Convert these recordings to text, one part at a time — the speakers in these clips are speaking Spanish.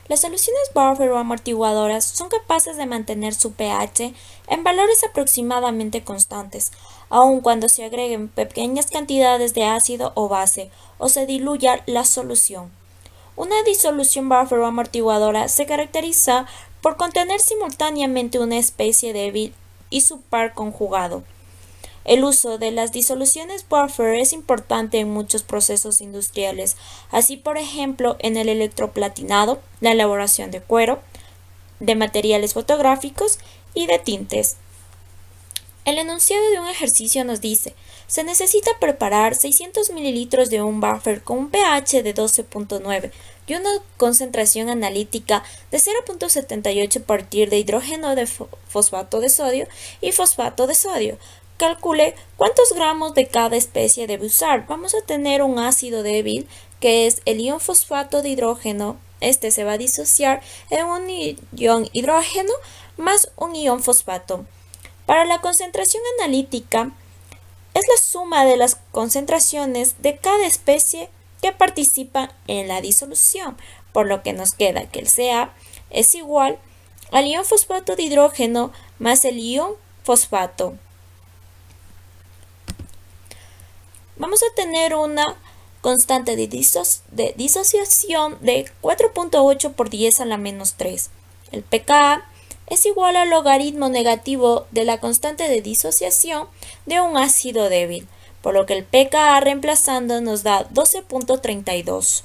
Las soluciones buffer o amortiguadoras son capaces de mantener su pH en valores aproximadamente constantes, aun cuando se agreguen pequeñas cantidades de ácido o base o se diluya la solución. Una disolución buffer o amortiguadora se caracteriza por contener simultáneamente una especie débil y su par conjugado. El uso de las disoluciones buffer es importante en muchos procesos industriales, así por ejemplo en el electroplatinado, la elaboración de cuero, de materiales fotográficos y de tintes. El enunciado de un ejercicio nos dice: se necesita preparar 600 ml de un buffer con un pH de 12.9 y una concentración analítica de 0.78 a partir de hidrógeno de fosfato de sodio y fosfato de sodio. Calcule cuántos gramos de cada especie debe usar. Vamos a tener un ácido débil, que es el ion fosfato de hidrógeno. Este se va a disociar en un ion hidrógeno más un ion fosfato. Para la concentración analítica, es la suma de las concentraciones de cada especie que participa en la disolución, por lo que nos queda que el Ca es igual al ion fosfato de hidrógeno más el ion fosfato. Vamos a tener una constante de disociación de 4.8 por 10 a la menos 3. El pKa es igual al logaritmo negativo de la constante de disociación de un ácido débil, por lo que el pKa reemplazando nos da 12.32.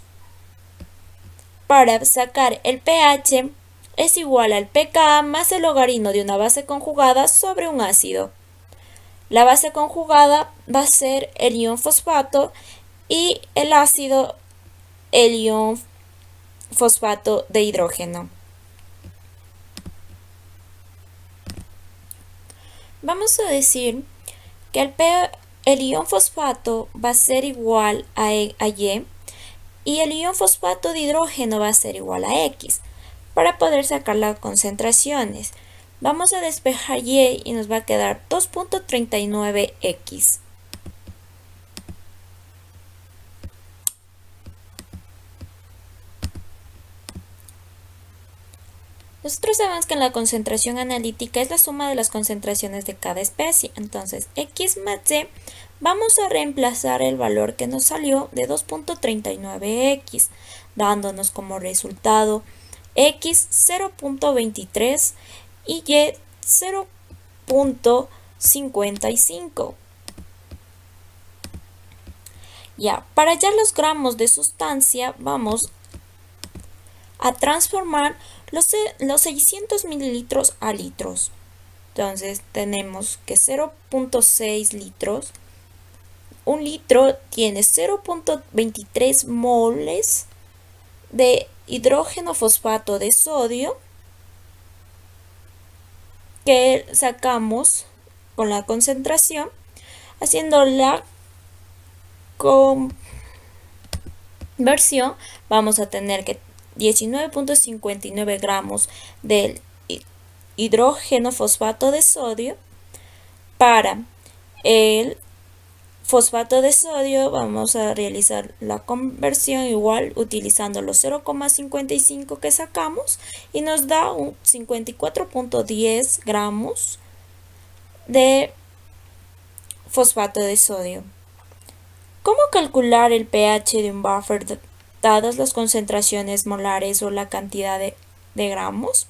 Para sacar el pH es igual al pKa más el logaritmo de una base conjugada sobre un ácido. La base conjugada va a ser el ion fosfato y el ácido el ion fosfato de hidrógeno. Vamos a decir que el ion fosfato va a ser igual a Y y el ion fosfato de hidrógeno va a ser igual a X. Para poder sacar las concentraciones, vamos a despejar Y y nos va a quedar 2.39X. Nosotros sabemos que la concentración analítica es la suma de las concentraciones de cada especie. Entonces, X más Y, vamos a reemplazar el valor que nos salió de 2.39X, dándonos como resultado X 0.23 y Y 0.55. Ya, para hallar los gramos de sustancia, vamos a transformar los 600 mililitros a litros. Entonces tenemos que 0.6 litros. Un litro tiene 0.23 moles de hidrógeno fosfato de sodio que sacamos con la concentración haciendo la conversión. Vamos a tener que 19.59 gramos del hidrógeno fosfato de sodio. Para el fosfato de sodio vamos a realizar la conversión igual utilizando los 0,55 que sacamos y nos da un 54.10 gramos de fosfato de sodio. ¿Cómo calcular el pH de un buffer dadas las concentraciones molares o la cantidad de gramos?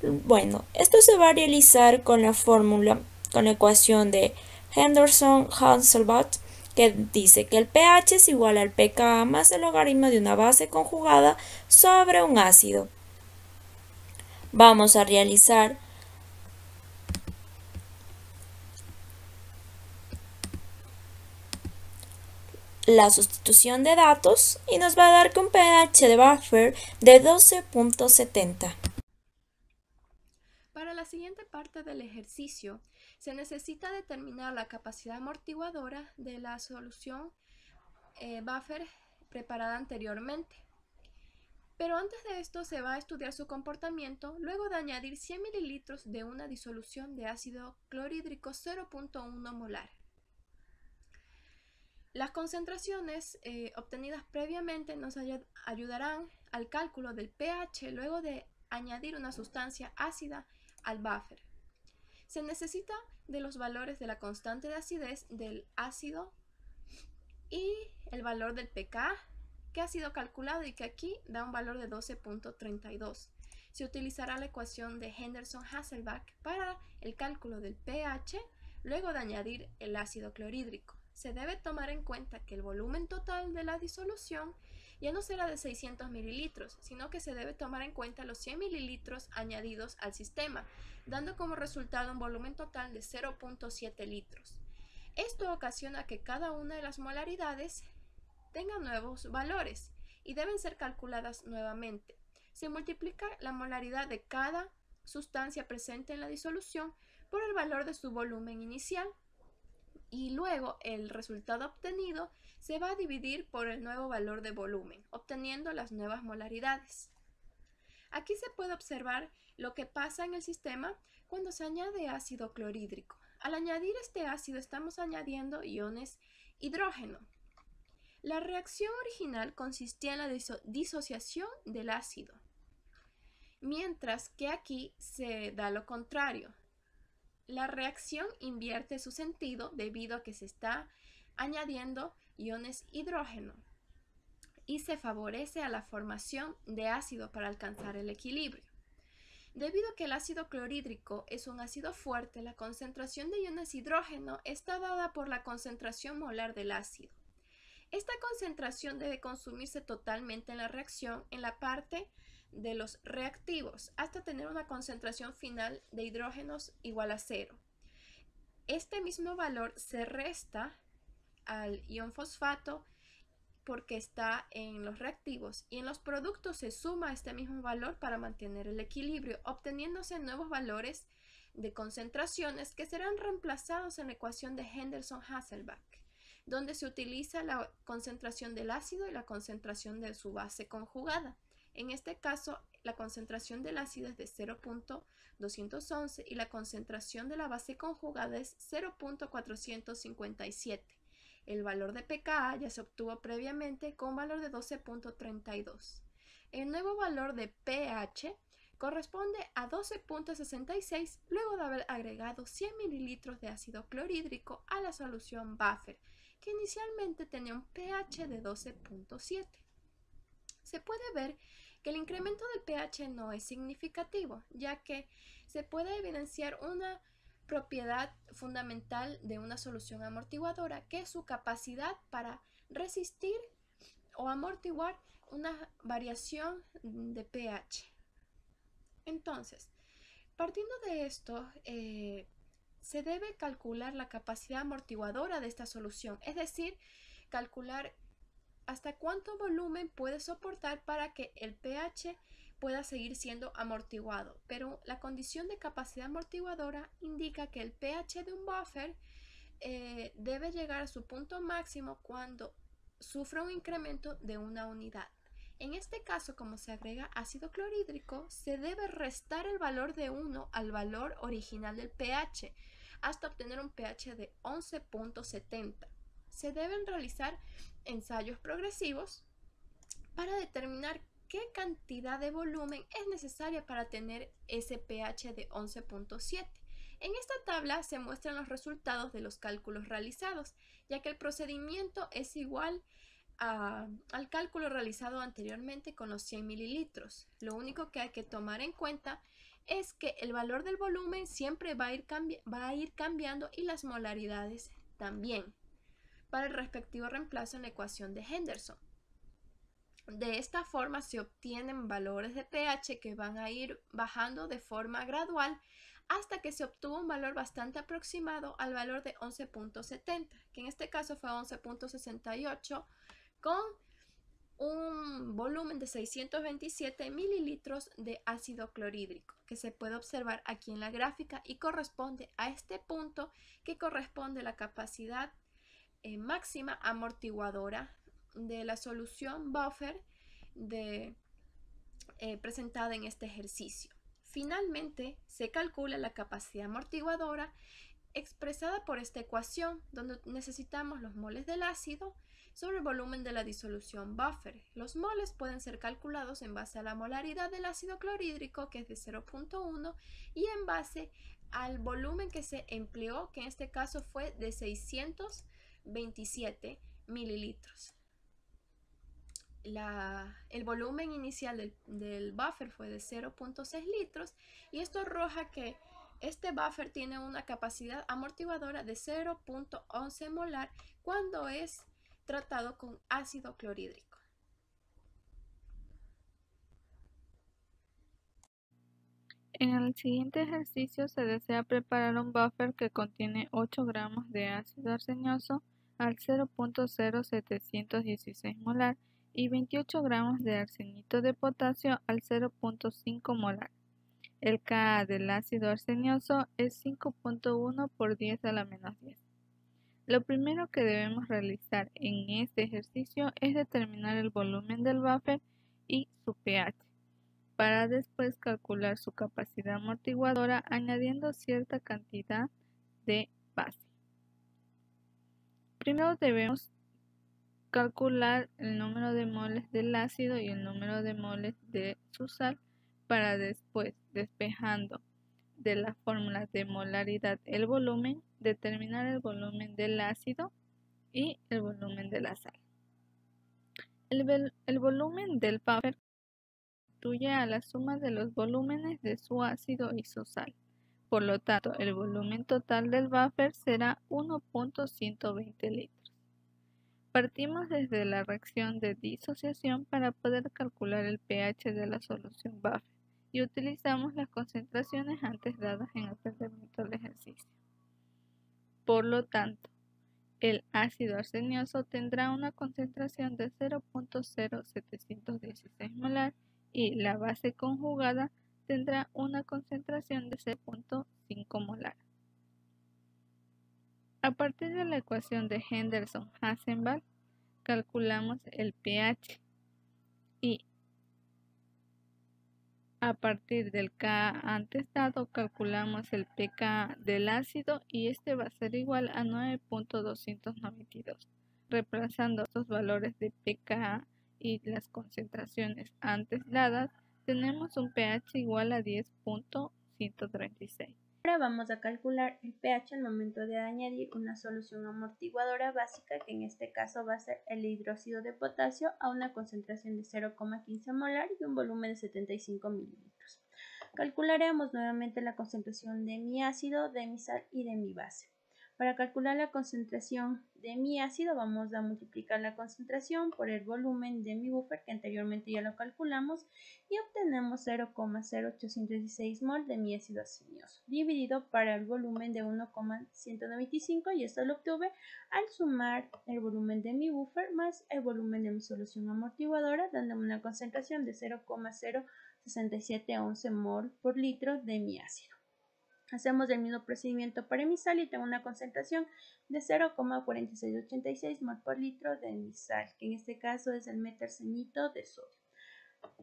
Bueno, esto se va a realizar con la fórmula, con la ecuación de Henderson-Hasselbalch, que dice que el pH es igual al pKa más el logaritmo de una base conjugada sobre un ácido. Vamos a realizar la sustitución de datos y nos va a dar que un pH de buffer de 12.70. Para la siguiente parte del ejercicio, se necesita determinar la capacidad amortiguadora de la solución buffer preparada anteriormente. Pero antes de esto se va a estudiar su comportamiento luego de añadir 100 ml de una disolución de ácido clorhídrico 0.1 molar. Las concentraciones obtenidas previamente nos ayudarán al cálculo del pH luego de añadir una sustancia ácida al buffer. Se necesita de los valores de la constante de acidez del ácido y el valor del pK, que ha sido calculado y que aquí da un valor de 12.32. Se utilizará la ecuación de Henderson-Hasselbalch para el cálculo del pH luego de añadir el ácido clorhídrico. Se debe tomar en cuenta que el volumen total de la disolución ya no será de 600 mililitros, sino que se debe tomar en cuenta los 100 mililitros añadidos al sistema, dando como resultado un volumen total de 0.7 litros. Esto ocasiona que cada una de las molaridades tenga nuevos valores y deben ser calculadas nuevamente. Se multiplica la molaridad de cada sustancia presente en la disolución por el valor de su volumen inicial y luego el resultado obtenido se va a dividir por el nuevo valor de volumen, obteniendo las nuevas molaridades. Aquí se puede observar lo que pasa en el sistema cuando se añade ácido clorhídrico. Al añadir este ácido estamos añadiendo iones hidrógeno. La reacción original consistía en la disociación del ácido, mientras que aquí se da lo contrario. La reacción invierte su sentido debido a que se está añadiendo iones hidrógeno y se favorece a la formación de ácido para alcanzar el equilibrio. Debido a que el ácido clorhídrico es un ácido fuerte, la concentración de iones hidrógeno está dada por la concentración molar del ácido. Esta concentración debe consumirse totalmente en la reacción en la parte de los reactivos hasta tener una concentración final de hidrógenos igual a 0. Este mismo valor se resta al ion fosfato porque está en los reactivos y en los productos se suma este mismo valor para mantener el equilibrio, obteniéndose nuevos valores de concentraciones que serán reemplazados en la ecuación de Henderson-Hasselbalch, donde se utiliza la concentración del ácido y la concentración de su base conjugada. En este caso, la concentración del ácido es de 0.211 y la concentración de la base conjugada es 0.457. El valor de pKa ya se obtuvo previamente con un valor de 12.32. El nuevo valor de pH corresponde a 12.66 luego de haber agregado 100 mililitros de ácido clorhídrico a la solución buffer, que inicialmente tenía un pH de 12.7. Se puede ver que el incremento del pH no es significativo, ya que se puede evidenciar una propiedad fundamental de una solución amortiguadora, que es su capacidad para resistir o amortiguar una variación de pH. Entonces, partiendo de esto, se debe calcular la capacidad amortiguadora de esta solución, es decir, calcular hasta cuánto volumen puede soportar para que el pH pueda seguir siendo amortiguado. Pero la condición de capacidad amortiguadora indica que el pH de un buffer debe llegar a su punto máximo cuando sufra un incremento de una unidad. En este caso, como se agrega ácido clorhídrico, se debe restar el valor de 1 al valor original del pH hasta obtener un pH de 11.70. Se deben realizar ensayos progresivos para determinar qué cantidad de volumen es necesaria para tener ese pH de 11.7. En esta tabla se muestran los resultados de los cálculos realizados, ya que el procedimiento es igual al cálculo realizado anteriormente con los 100 mililitros. Lo único que hay que tomar en cuenta es que el valor del volumen siempre va a ir cambiando y las molaridades también, para el respectivo reemplazo en la ecuación de Henderson. De esta forma se obtienen valores de pH que van a ir bajando de forma gradual hasta que se obtuvo un valor bastante aproximado al valor de 11.70, que en este caso fue 11.68 con un volumen de 627 mililitros de ácido clorhídrico, que se puede observar aquí en la gráfica y corresponde a este punto que corresponde a la capacidad máxima amortiguadora de la solución buffer presentada en este ejercicio. Finalmente, se calcula la capacidad amortiguadora expresada por esta ecuación, donde necesitamos los moles del ácido sobre el volumen de la disolución buffer. Los moles pueden ser calculados en base a la molaridad del ácido clorhídrico, que es de 0.1, y en base al volumen que se empleó, que en este caso fue de 627 mililitros. El volumen inicial del buffer fue de 0.6 litros, y esto arroja que este buffer tiene una capacidad amortiguadora de 0.11 molar cuando es tratado con ácido clorhídrico. En el siguiente ejercicio se desea preparar un buffer que contiene 8 gramos de ácido arsenioso al 0.0716 molar y 28 gramos de arsenito de potasio al 0.5 molar. El Ka del ácido arsenioso es 5.1 por 10 a la menos 10. Lo primero que debemos realizar en este ejercicio es determinar el volumen del buffer y su pH, para después calcular su capacidad amortiguadora añadiendo cierta cantidad de base. Primero debemos calcular el número de moles del ácido y el número de moles de su sal, para después, despejando de la fórmula de molaridad el volumen, determinar el volumen del ácido y el volumen de la sal. El volumen del buffer constituye a la suma de los volúmenes de su ácido y su sal. Por lo tanto, el volumen total del buffer será 1.120 litros. Partimos desde la reacción de disociación para poder calcular el pH de la solución buffer y utilizamos las concentraciones antes dadas en el planteamiento del ejercicio. Por lo tanto, el ácido arsenioso tendrá una concentración de 0.0716 molar y la base conjugada tendrá una concentración de 0.5 molar. A partir de la ecuación de Henderson-Hasselbalch, calculamos el pH y a partir del Ka antes dado calculamos el pK del ácido, y este va a ser igual a 9.292. Reemplazando estos valores de pK y las concentraciones antes dadas, tenemos un pH igual a 10.136. Ahora vamos a calcular el pH al momento de añadir una solución amortiguadora básica, que en este caso va a ser el hidróxido de potasio, a una concentración de 0,15 molar y un volumen de 75 mililitros. Calcularemos nuevamente la concentración de mi ácido, de mi sal y de mi base. Para calcular la concentración de mi ácido vamos a multiplicar la concentración por el volumen de mi buffer, que anteriormente ya lo calculamos, y obtenemos 0,0816 mol de mi ácido arsenioso, dividido para el volumen de 1,195, y esto lo obtuve al sumar el volumen de mi buffer más el volumen de mi solución amortiguadora, dándome una concentración de 0,06711 mol por litro de mi ácido. Hacemos el mismo procedimiento para mi sal y tengo una concentración de 0,4686 mol por litro de mi sal, que en este caso es el metarsenito de sodio.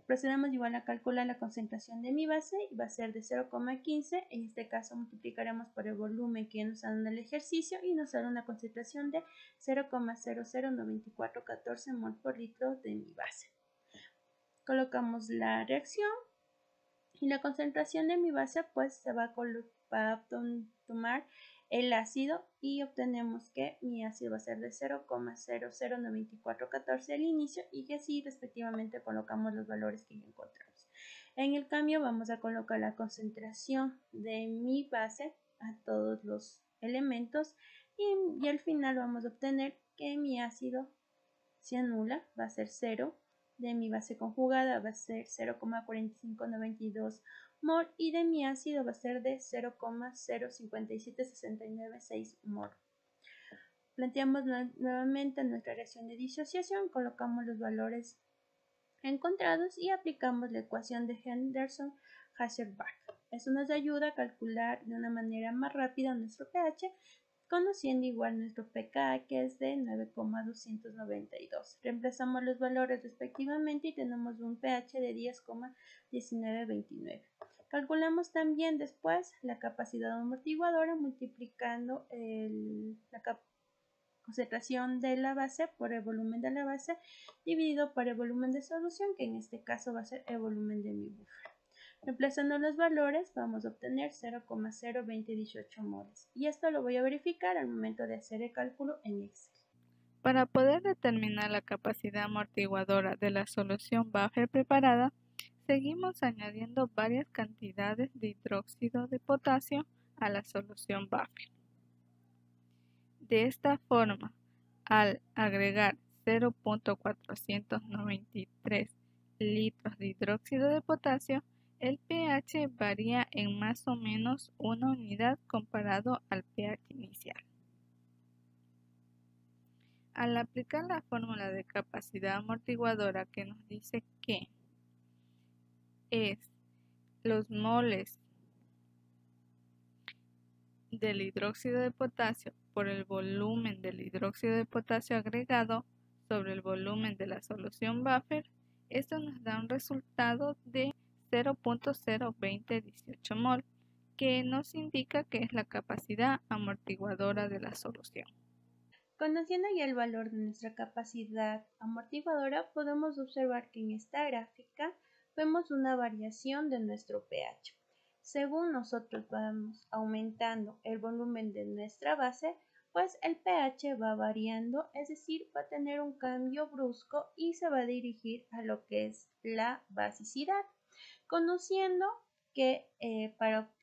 Procedemos igual a calcular la concentración de mi base y va a ser de 0,15. En este caso multiplicaremos por el volumen que nos dan en el ejercicio y nos dará una concentración de 0,009414 mol por litro de mi base. Colocamos la reacción y la concentración de mi base pues se va a tomar el ácido, y obtenemos que mi ácido va a ser de 0,009414 al inicio, y que así respectivamente colocamos los valores que ya encontramos. En el cambio vamos a colocar la concentración de mi base a todos los elementos, y al final vamos a obtener que mi ácido se anula, va a ser 0, de mi base conjugada va a ser 0,4592 mol y de mi ácido va a ser de 0,057696 mol. Planteamos nuevamente nuestra reacción de disociación, colocamos los valores encontrados y aplicamos la ecuación de Henderson-Hasselbalch. Eso nos ayuda a calcular de una manera más rápida nuestro pH, conociendo igual nuestro pK, que es de 9,292. Reemplazamos los valores respectivamente y tenemos un pH de 10,1929. Calculamos también después la capacidad amortiguadora multiplicando la concentración de la base por el volumen de la base dividido por el volumen de solución, que en este caso va a ser el volumen de mi buffer. Reemplazando los valores vamos a obtener 0,02018 moles y esto lo voy a verificar al momento de hacer el cálculo en Excel. Para poder determinar la capacidad amortiguadora de la solución buffer preparada, seguimos añadiendo varias cantidades de hidróxido de potasio a la solución buffer. De esta forma, al agregar 0.493 litros de hidróxido de potasio, el pH varía en más o menos una unidad comparado al pH inicial. Al aplicar la fórmula de capacidad amortiguadora que nos dice que es los moles del hidróxido de potasio por el volumen del hidróxido de potasio agregado sobre el volumen de la solución buffer, esto nos da un resultado de 0.02018 mol, que nos indica que es la capacidad amortiguadora de la solución. Conociendo ya el valor de nuestra capacidad amortiguadora, podemos observar que en esta gráfica vemos una variación de nuestro pH. Según nosotros vamos aumentando el volumen de nuestra base, pues el pH va variando, es decir, va a tener un cambio brusco y se va a dirigir a lo que es la basicidad. Conociendo que para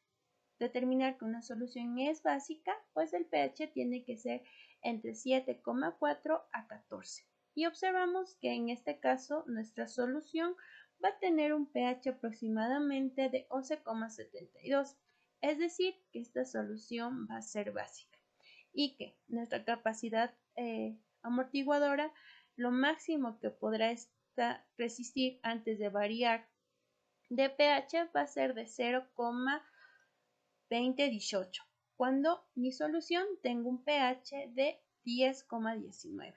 determinar que una solución es básica, pues el pH tiene que ser entre 7,4 a 14. Y observamos que en este caso nuestra solución va a tener un pH aproximadamente de 11,72. Es decir, que esta solución va a ser básica y que nuestra capacidad amortiguadora, lo máximo que podrá resistir antes de variar de pH va a ser de 0,2018, cuando mi solución tenga un pH de 10,19.